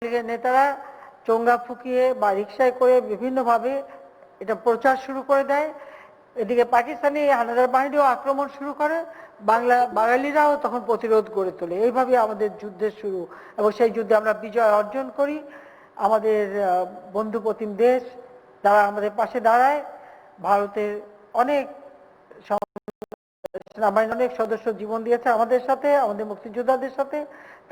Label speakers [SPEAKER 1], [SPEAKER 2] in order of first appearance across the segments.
[SPEAKER 1] লীগের নেতারা চোঙ্গা ফুকিয়ে বা রিকশায় করে বিভিন্নভাবে এটা প্রচার শুরু করে দেয়। এদিকে পাকিস্তানি হানাদার বাহিনীও আক্রমণ শুরু করে, বাঙালিরাও তখন প্রতিরোধ গড়ে তোলে। এইভাবে আমাদের যুদ্ধের শুরু এবং সেই যুদ্ধে আমরা বিজয় অর্জন করি। আমাদের বন্ধুপ্রতিম দেশ তারা আমাদের পাশে দাঁড়ায়। ভারতের অনেক সেনাবাহিনীর অনেক সদস্য জীবন দিয়েছে আমাদের সাথে, আমাদের মুক্তিযোদ্ধাদের সাথে।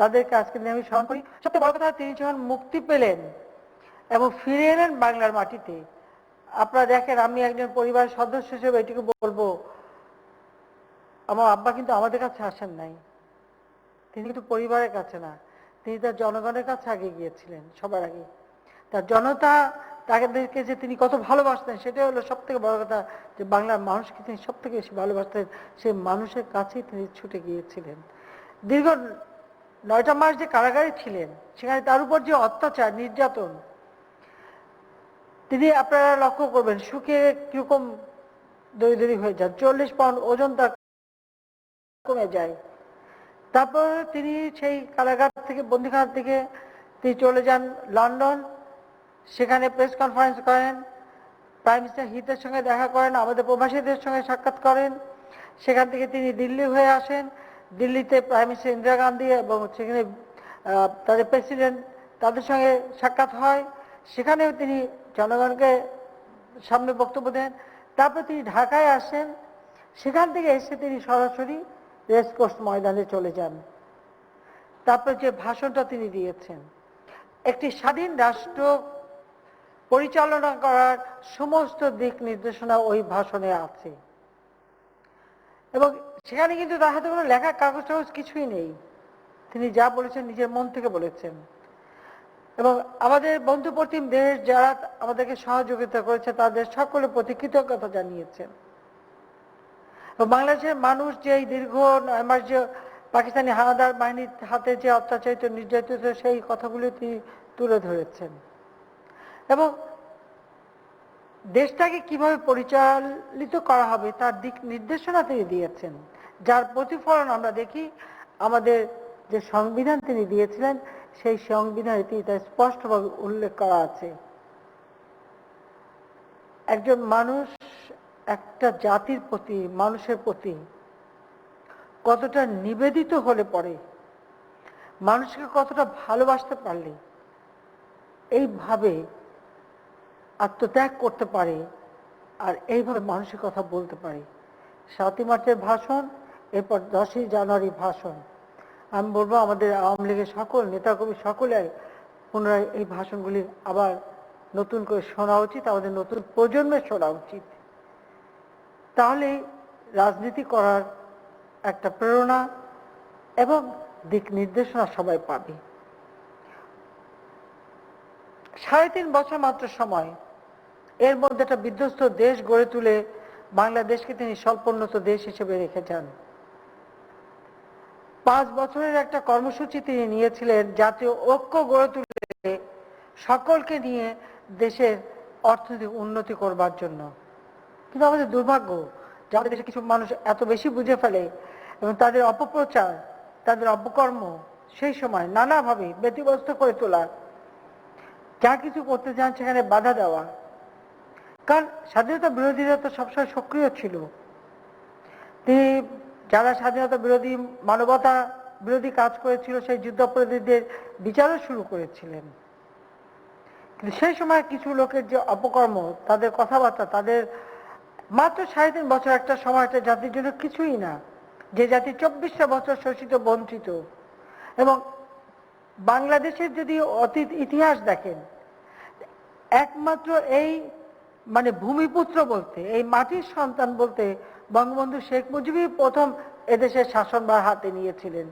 [SPEAKER 1] তাদেরকে আজকে আমি স্মরণ করি। সবচেয়ে বড় কথা, তিনি যখন মুক্তি পেলেন এবং ফিরে এলেন বাংলার মাটিতে, আপনারা দেখেন, আমি একজন পরিবারের সদস্য হিসেবে এটুকু বলবো, আমার আব্বা কিন্তু আমাদের কাছে আসেন নাই। তিনি কিন্তু পরিবারের কাছে না, তিনি তার জনগণের কাছে আগে গিয়েছিলেন, সবার আগে। তার জনতা তাদেরকে যে তিনি কত ভালোবাসতেন, সেটাই হলো সব থেকে বড় কথা, যে বাংলার মানুষকে তিনি সব থেকে বেশি ভালোবাসতেন। সেই মানুষের কাছেই তিনি ছুটে গিয়েছিলেন। দীর্ঘ 9টা মাস যে কারাগারে ছিলেন, সেখানে তার উপর যে অত্যাচার নির্যাতন, তিনি আপনারা লক্ষ্য করবেন শুকিয়ে কিরকম দড়ি হয়ে যান, 40 পাউন্ড ওজন তার কমে যায়। তারপর তিনি সেই কারাগার থেকে, বন্দিখানা থেকে তিনি চলে যান লন্ডন, সেখানে প্রেস কনফারেন্স করেন, প্রাইম মিনিস্টার হিতের সঙ্গে দেখা করেন, আমাদের প্রবাসীদের সঙ্গে সাক্ষাৎ করেন। সেখান থেকে তিনি দিল্লি হয়ে আসেন। দিল্লিতে প্রাইম মিনিস্টার ইন্দিরা গান্ধী এবং সেখানে তাদের প্রেসিডেন্ট, তাদের সঙ্গে সাক্ষাৎ হয়। সেখানেও তিনি জনগণকে সামনে বক্তব্য দেন। তারপর তিনি ঢাকায় আসেন। সেখান থেকে এসে তিনি সরাসরি রেসকোর্স ময়দানে চলে যান। তারপর যে ভাষণটা তিনি দিয়েছেন, একটি স্বাধীন রাষ্ট্র পরিচালনা করার সমস্ত দিক নির্দেশনা ওই ভাষণে আছে। এবং সেখানে কিন্তু তার হাতে কোনো লেখা কাগজ টাগজ কিছুই নেই। তিনি যা বলেছেন নিজের মন থেকে বলেছেন। এবং আমাদের বন্ধুপ্রতিম দেশ যারা আমাদেরকে সহযোগিতা করেছে, তাদের সকলের প্রতি কৃতজ্ঞতা জানিয়েছেন। বাংলাদেশের মানুষ যে এই দীর্ঘ 9 মাস যে পাকিস্তানি হানাদার বাহিনীর হাতে যে অত্যাচারিত নির্যাতিত, সেই কথাগুলি তিনি তুলে ধরেছেন। এবং দেশটাকে কিভাবে পরিচালিত করা হবে তার দিক নির্দেশনা তিনি দিয়েছেন, যার প্রতিফলন আমরা দেখি আমাদের যে সংবিধান তিনি দিয়েছিলেন, সেই সংবিধানে তিনি তা স্পষ্টভাবে উল্লেখ করা আছে। একজন মানুষ একটা জাতির প্রতি, মানুষের প্রতি কতটা নিবেদিত হলে পরে, মানুষকে কতটা ভালোবাসতে পারলে এইভাবে আত্মত্যাগ করতে পারে আর এইভাবে মানুষের কথা বলতে পারে। 7ই মার্চের ভাষণ, এরপর 10ই জানুয়ারি ভাষণ। আমি বলবো আমাদের আওয়ামী লীগের সকল নেতাকর্মী সকলে পুনরায় এই ভাষণগুলি আবার নতুন করে শোনা উচিত, আমাদের নতুন প্রজন্মের শোনা উচিত। তাহলে রাজনীতি করার একটা প্রেরণা এবং দিক নির্দেশনা সবাই পাবে। 3.5 বছর মাত্র সময়, এর মধ্যে একটা বিধ্বস্ত দেশ গড়ে তুলে বাংলাদেশকে তিনি স্বল্পোন্নত দেশ হিসেবে রেখে যান। 5 বছরের একটা কর্মসূচি তিনি নিয়েছিলেন, জাতীয় ঐক্য গড়ে তুলে সকলকে নিয়ে দেশের অর্থনৈতিক উন্নতি করবার জন্য। কিন্তু আমাদের দুর্ভাগ্য যে আমাদের দেশে কিছু মানুষ এত বেশি বুঝে ফেলে এবং তাদের অপপ্রচার, তাদের অপকর্ম সেই সময় নানাভাবে ব্যতিব্যস্ত করে তোলা, যা কিছু করতে চান সেখানে বাধা দেওয়া। কারণ স্বাধীনতা বিরোধীরা তো সবসময় সক্রিয় ছিল। তিনি যারা স্বাধীনতা বিরোধী, মানবতা বিরোধী কাজ করেছিল, সেই যুদ্ধাপরাধীদের বিচারও শুরু করেছিলেন। কিন্তু সেই সময় কিছু লোকের যে অপকর্ম, তাদের কথাবার্তা, তাদের মাত্র 3.5 বছর একটা সময় একটা জাতির জন্য কিছুই না, যে জাতি 24টা বছর শোষিত বঞ্চিত। এবং বাংলাদেশের যদি অতীত ইতিহাস দেখেন, একমাত্র এই ভূমিপুত্র বলতে, এই মাটির সন্তান বলতে বঙ্গবন্ধু শেখ মুজিবই প্রথম এদেশের শাসনভার হাতে নিয়েছিলেন।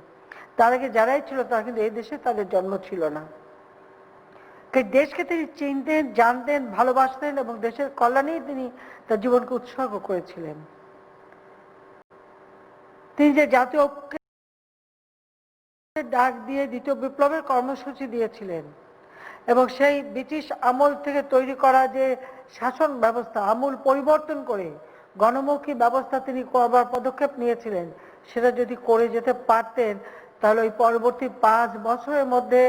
[SPEAKER 1] তার আগে যারাই ছিল তারা কিন্তু এই দেশে তাদের জন্ম ছিল না। দেশকে তিনি চিনতেন, জানতেন, ভালোবাসতেন এবং দেশের কল্যাণেই তিনি তার জীবনকে উৎসর্গ করেছিলেন। তিনি যে জাতীয় ডাক দিয়ে দ্বিতীয় বিপ্লবের কর্মসূচি দিয়েছিলেন এবং সেই ব্রিটিশ আমল থেকে তৈরি করা যে শাসন ব্যবস্থা আমূল পরিবর্তন করে গণমুখী ব্যবস্থা তিনি করবার পদক্ষেপ নিয়েছিলেন, সেটা যদি করে যেতে পারতেন তাহলে ওই পরবর্তী 5 বছরের মধ্যে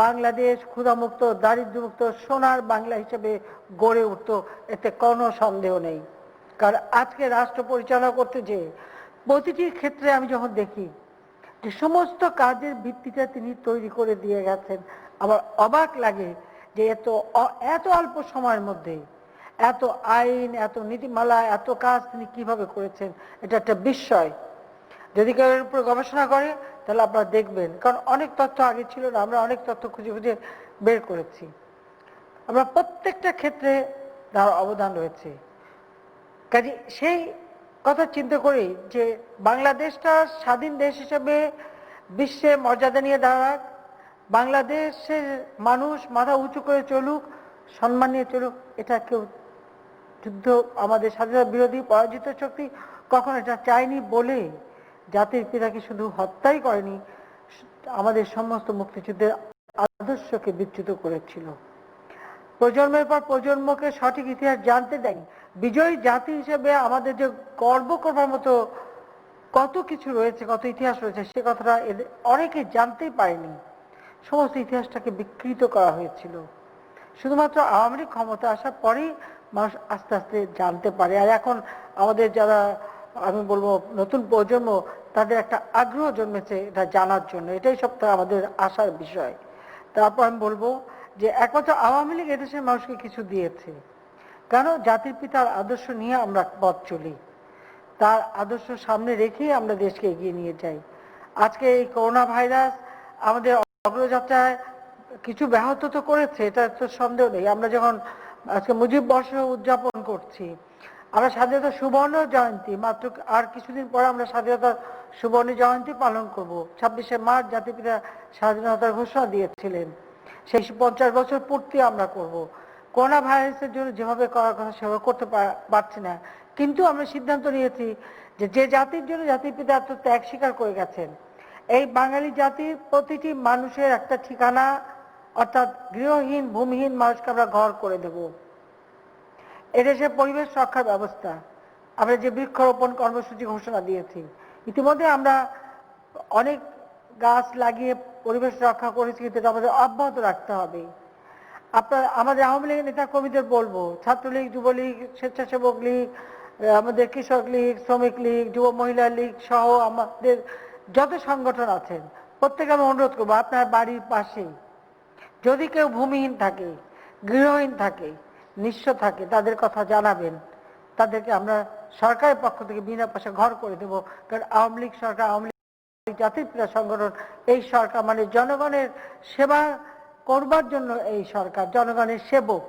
[SPEAKER 1] বাংলাদেশ ক্ষুধামুক্ত দারিদ্র্যমুক্ত সোনার বাংলা হিসেবে গড়ে উঠত, এতে কোনো সন্দেহ নেই। কারণ আজকে রাষ্ট্র পরিচালনা করতে যে প্রতিটি ক্ষেত্রে আমি যখন দেখি যে সমস্ত কাজের ভিত্তিটা তিনি তৈরি করে দিয়ে গেছেন, আমার অবাক লাগে যে এত অল্প সময়ের মধ্যে এত আইন, এত নীতিমালা, এত কাজ তিনি কিভাবে করেছেন, এটা একটা বিস্ময়। যদি কেউ এর উপর গবেষণা করে তাহলে আপনারা দেখবেন, কারণ অনেক তথ্য আগে ছিল না, আমরা অনেক তথ্য খুঁজে খুঁজে বের করেছি। আমরা প্রত্যেকটা ক্ষেত্রে তার অবদান রয়েছে। কাজে সেই কথা চিন্তা করি যে বাংলাদেশটা স্বাধীন দেশ হিসেবে বিশ্বে মর্যাদা নিয়ে দাঁড়াক, বাংলাদেশের মানুষ মাথা উঁচু করে চলুক, সম্মান নিয়ে চলুক, এটা কেউ যুদ্ধ আমাদের স্বাধীনতা বিরোধী পরাজিত শক্তি কখন এটা চায়নি বলে জাতির পিতাকে শুধু হত্যাই করেনি, আমাদের সমস্ত মুক্তিযুদ্ধের আদর্শকে বিচ্যুত করেছিল। প্রজন্মের পর প্রজন্মকে সঠিক ইতিহাস জানতে দেয়নি। বিজয়ী জাতি হিসেবে আমাদের যে গর্ব করবার মতো কত কিছু রয়েছে, কত ইতিহাস রয়েছে, সে কথাটা এদের অনেকে জানতেই পারেনি। সমস্ত ইতিহাসটাকে বিকৃত করা হয়েছিল। শুধুমাত্র আওয়ামী লীগ ক্ষমতা আসার পরেই মানুষ আস্তে আস্তে জানতে পারে। আর এখন আমাদের যারা আমি বলবো নতুন প্রজন্ম, তাদের একটা আগ্রহ জন্মেছে এটা জানার জন্য, এটাই সবথেকে আমাদের আশার বিষয়। তারপর আমি বলবো যে একমাত্র আওয়ামী লীগ এদেশের মানুষকে কিছু দিয়েছে, কেন? জাতির পিতার আদর্শ নিয়ে আমরা পথ চলি, তার আদর্শ সামনে রেখেই আমরা দেশকে এগিয়ে নিয়ে যাই। আজকে এই করোনা ভাইরাস আমাদের অগ্রযাত্রায় কিছু ব্যাহত তো করেছে, এটা তো সন্দেহ নেই। আমরা যখন আজকে মুজিব বর্ষ উদযাপন করছি, আমরা স্বাধীনতা সুবর্ণ জয়ন্তী, মাত্র আর কিছুদিন পরে আমরা স্বাধীনতার সুবর্ণ জয়ন্তী পালন করব। 26শে মার্চ জাতিপিতা স্বাধীনতার ঘোষণা দিয়েছিলেন, সেই 50 বছর পূর্তি আমরা করব। করোনা ভাইরাসের জন্য যেভাবে করার কথা সেভাবে করতে পারছি না, কিন্তু আমরা সিদ্ধান্ত নিয়েছি যে যে জাতির জন্য জাতির পিতা এত ত্যাগ স্বীকার করে গেছেন, এই বাঙালি জাতির প্রতিটি মানুষের একটা ঠিকানা, অর্থাৎ গৃহহীন ভূমিহীন মানুষকে আমরা ঘর করে দেব। এদেশে পরিবেশ রক্ষার ব্যবস্থা, আমরা যে বৃক্ষরোপণ কর্মসূচি ঘোষণা দিয়েছি, ইতিমধ্যে আমরা অনেক গাছ লাগিয়ে পরিবেশ রক্ষা করেছি, কিন্তু এটা আমাদের অব্যাহত রাখতে হবে। আপনার আমাদের আওয়ামী লীগের নেতা কর্মীদের বলবো, ছাত্রলীগ, যুবলীগ, স্বেচ্ছাসেবক লীগ, আমাদের কৃষক লীগ, শ্রমিক লীগ, যুব মহিলা লীগ সহ আমাদের যত সংগঠন আছেন, প্রত্যেকে আমি অনুরোধ করবো, আপনার বাড়ির পাশে যদি কেউ ভূমিহীন থাকে, গৃহহীন থাকে, নিঃস্ব থাকে, তাদের কথা জানাবেন। তাদেরকে আমরা সরকারের পক্ষ থেকে বিনা পয়সা ঘর করে দেব। কারণ আওয়ামী লীগ সরকার, আওয়ামী লীগ জাতির পিতা সংগঠন, এই সরকার মানে জনগণের সেবা করবার জন্য এই সরকার, জনগণের সেবক।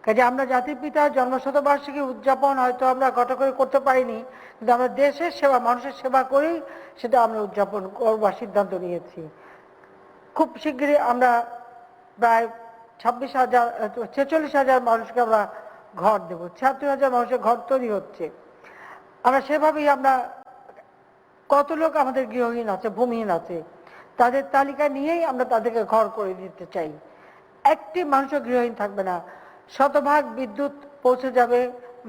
[SPEAKER 1] কাজে আমরা জাতির পিতার জন্মশতবার্ষিকী উদযাপন হয়তো আমরা ঘটা করে করতে পারিনি, কিন্তু আমরা দেশের সেবা, মানুষের সেবা করেই সেটা আমরা উদযাপন করবার সিদ্ধান্ত নিয়েছি। খুব শীঘ্রই আমরা প্রায় 46,000 মানুষকে আমরা ঘর দেব, 76,000 মানুষের ঘর তৈরি হচ্ছে। আমরা সেভাবেই আমরা কত লোক আমাদের গৃহহীন আছে, ভূমিহীন আছে, তাদের তালিকা নিয়েই আমরা তাদেরকে ঘর করে দিতে চাই। একটি মানুষও গৃহহীন থাকবে না, শতভাগ বিদ্যুৎ পৌঁছে যাবে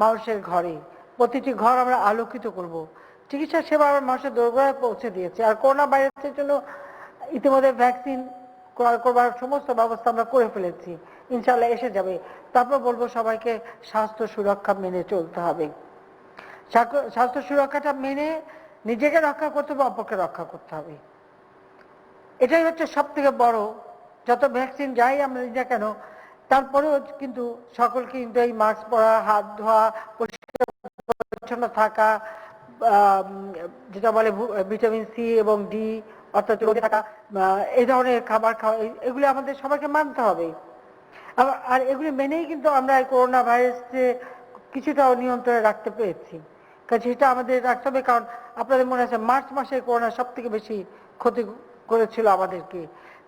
[SPEAKER 1] মানুষের ঘরে, প্রতিটি ঘর আমরা আলোকিত করব। চিকিৎসা সেবা আমরা মানুষের দোরগোড়ায় পৌঁছে দিয়েছি। আর করোনা ভাইরাসের জন্য ইতিমধ্যে ভ্যাকসিন ক্রয় করবার সমস্ত ব্যবস্থা আমরা করে ফেলেছি, ইনশাল্লাহ এসে যাবে। তারপর বলবো সবাইকে স্বাস্থ্য সুরক্ষা মেনে চলতে হবে। স্বাস্থ্য সুরক্ষাটা মেনে নিজেকে রক্ষা করতে হবে, অপরকে রক্ষা করতে হবে। এটাই হচ্ছে সব থেকে বড়। যত ভ্যাকসিন যাই আমরা নিই না কেন, তারপরেও কিন্তু সকলকে কিন্তু এই মাস্ক পরা, হাত ধোয়া, পরিষ্কার পরিচ্ছন্ন থাকা, যেটা বলে ভিটামিন সি এবং ডি, অর্থাৎ রোদে থাকা, এই ধরনের খাবার খাওয়া, এগুলি আমাদের সবাইকে মানতে হবে। আর এগুলি মেনেই কিন্তু আমরা এই করোনা ভাইরাসকে কিছুটা নিয়ন্ত্রণে রাখতে পেরেছি। কাজে সেটা আমাদের রাখতে হবে। কারণ আপনাদের মনে আছে মার্চ মাসে করোনা সব থেকে বেশি ক্ষতি করেছিল আমাদেরকে,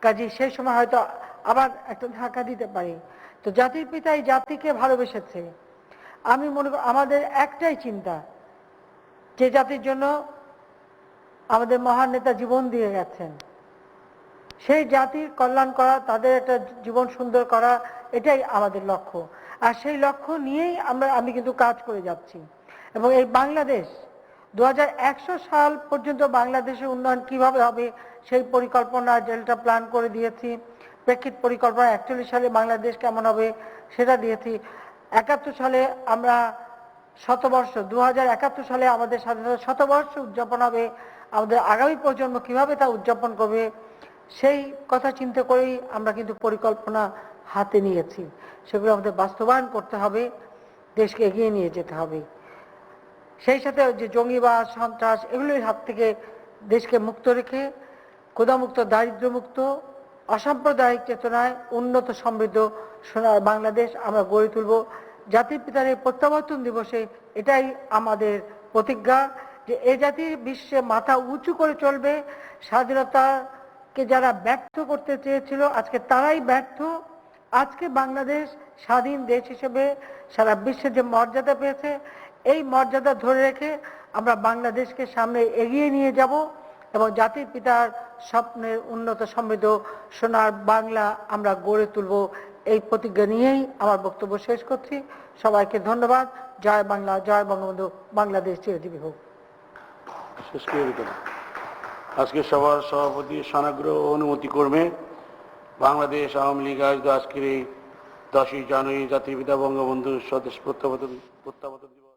[SPEAKER 1] কাজে সেই সময় হয়তো আবার একটা ধাক্কা দিতে পারি। তো জাতির পিতা এই জাতিকে ভালোবেসেছে। আমি মনে করি আমাদের একটাই চিন্তা, যে জাতির জন্য আমাদের মহান নেতা জীবন দিয়ে গেছেন, সেই জাতির কল্যাণ করা, তাদের একটা জীবন সুন্দর করা, এটাই আমাদের লক্ষ্য। আর সেই লক্ষ্য নিয়েই আমি কিন্তু কাজ করে যাচ্ছি। এবং এই বাংলাদেশ 2100 সাল পর্যন্ত বাংলাদেশের উন্নয়ন কিভাবে হবে সেই পরিকল্পনা যেটা প্ল্যান করে দিয়েছি। প্রেক্ষিত পরিকল্পনা 41 সালে বাংলাদেশ কেমন হবে সেটা দিয়েছি। 71 সালে আমরা শতবর্ষ, 2071 সালে আমাদের স্বাধীনতা শতবর্ষ উদযাপন হবে। আমাদের আগামী প্রজন্ম কিভাবে তা উদযাপন করবে সেই কথা চিন্তা করেই আমরা কিন্তু পরিকল্পনা হাতে নিয়েছি। সেগুলো আমাদের বাস্তবায়ন করতে হবে, দেশকে এগিয়ে নিয়ে যেতে হবে। সেই সাথে যে জঙ্গিবাদ, সন্ত্রাস এগুলোর হাত থেকে দেশকে মুক্ত রেখে ক্ষুধামুক্ত, দারিদ্র্যমুক্ত, অসাম্প্রদায়িক চেতনায় উন্নত সমৃদ্ধ সোনার বাংলাদেশ আমরা গড়ে তুলব। জাতির পিতার এই প্রত্যাবর্তন দিবসে এটাই আমাদের প্রতিজ্ঞা যে এ জাতির বিশ্বে মাথা উঁচু করে চলবে। স্বাধীনতাকে যারা ব্যর্থ করতে চেয়েছিল আজকে তারাই ব্যর্থ। আজকে বাংলাদেশ স্বাধীন দেশ হিসেবে সারা বিশ্বে যে মর্যাদা পেয়েছে, এই মর্যাদা ধরে রেখে আমরা বাংলাদেশকে সামনে এগিয়ে নিয়ে যাব এবং জাতির পিতার স্বপ্নের উন্নত সমৃদ্ধ সোনার বাংলা আমরা গড়ে তুলব। এই প্রতিজ্ঞা নিয়েই আমার বক্তব্য শেষ করছি। সবাইকে ধন্যবাদ। জয় বাংলা, জয় বঙ্গবন্ধু, বাংলাদেশ চিরজীবী হোক।
[SPEAKER 2] শেষ করে দিতেন আজকে সভার সভাপতি সানাগ্রহ অনুমতি কর্মে বাংলাদেশ আওয়ামী লীগ আয়োজিত আজকের এই 10ই জানুয়ারি জাতির পিতা বঙ্গবন্ধুর স্বদেশ প্রত্যাবর্তন দিবস।